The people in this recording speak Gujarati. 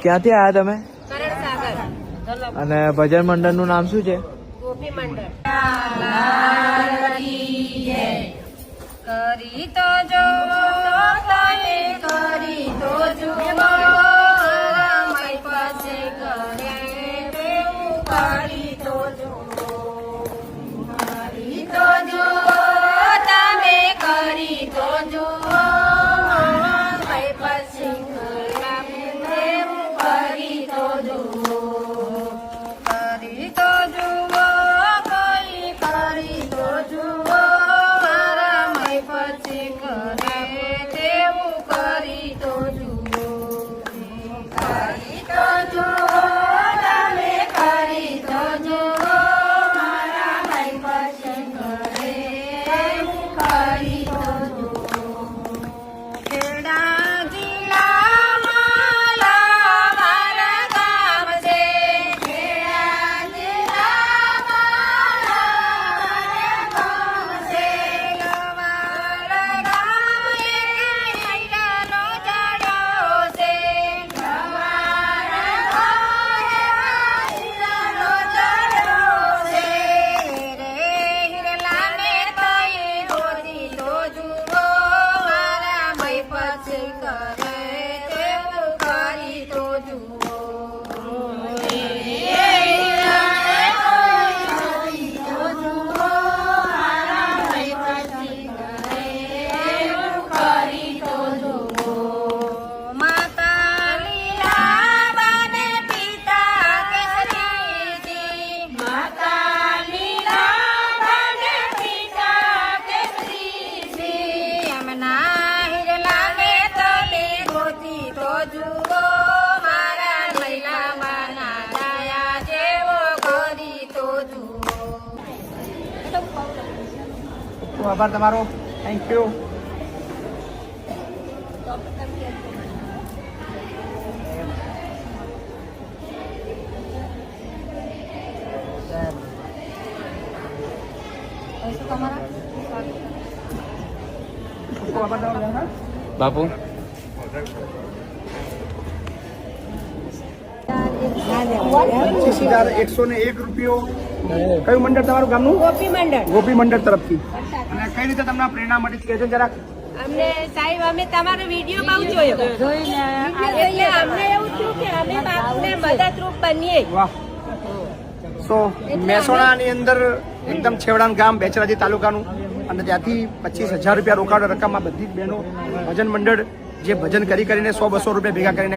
ક્યાંથી આવ્યા તમે? કરણ સાગર. અને ભજન મંડળનું નામ શું છે? ગોપી મંડળ. કરી તો જો તમે કરી તો જુઓ રમાઈ પાસે કરે તેવું કરી તો જુઓ. કરી તો જુઓ તમે કરી તો જુઓ રમાઈ પાસે કરે તેવું કરી તો જુઓ. કરી તો જુઓ કોઈ કરી તો જુઓ રમાઈ પછી કરે તેવું કરી તો જુઓ. કરી તો જુઓ તમે કરી તો જુઓ રમાઈ પછી કરે તેવું કરી તો જુઓ. ખેડા જિલ્લામાં લાવારા ગામ છે. ખેડા જિલ્લામાં લાવારા ગામ છે. લાવારા ગામ એક હૈયાનો જાડો છે. લાવારા ગામ એક હૈયાનો જાડો છે. રે હિરલાને તઈ હોતી તો જુઓ મારા મય પછી કરે તેવું કરી તો જુઓ. રે હિરલાને તઈ હોતી તો જુઓ મારા મય પછી કરે તેવું કરી તો જુઓ. માતા લીલાબાને પિતા કેસરીજી. માતા લીલાબાને પિતા કેસરીજી. એમના હિરલાને તમે ગોતી તો જુઓ મારા લૈલાબાના ડાયા જેવો ગોરી તો જુઓ. આભાર તમારો. Thank you. બાપુ ₹101. કયું મંડળ તમારું ગામનું? ગોપી મંડળ. ગોપી મંડળ તરફથી. અને કઈ રીતે તમને પ્રેરણા મળી છે કહેજો જરાક. અમને સાહેબ અમે તમારો વિડીયો બહુ જોયો એટલે અમને એવું થયું કે અમે બાપને મદદરૂપ બનીએ. વાહ. સો મહેસાણાની અંદર એકદમ છેવાડાનું ગામ બેચરાજી તાલુકાનું અને ત્યાંથી ₹25,000 રોકાણ રકમમાં બધી જ બહેનો ભજન મંડળ જે ભજન કરીને 100-200 રૂપિયા ભેગા કરીને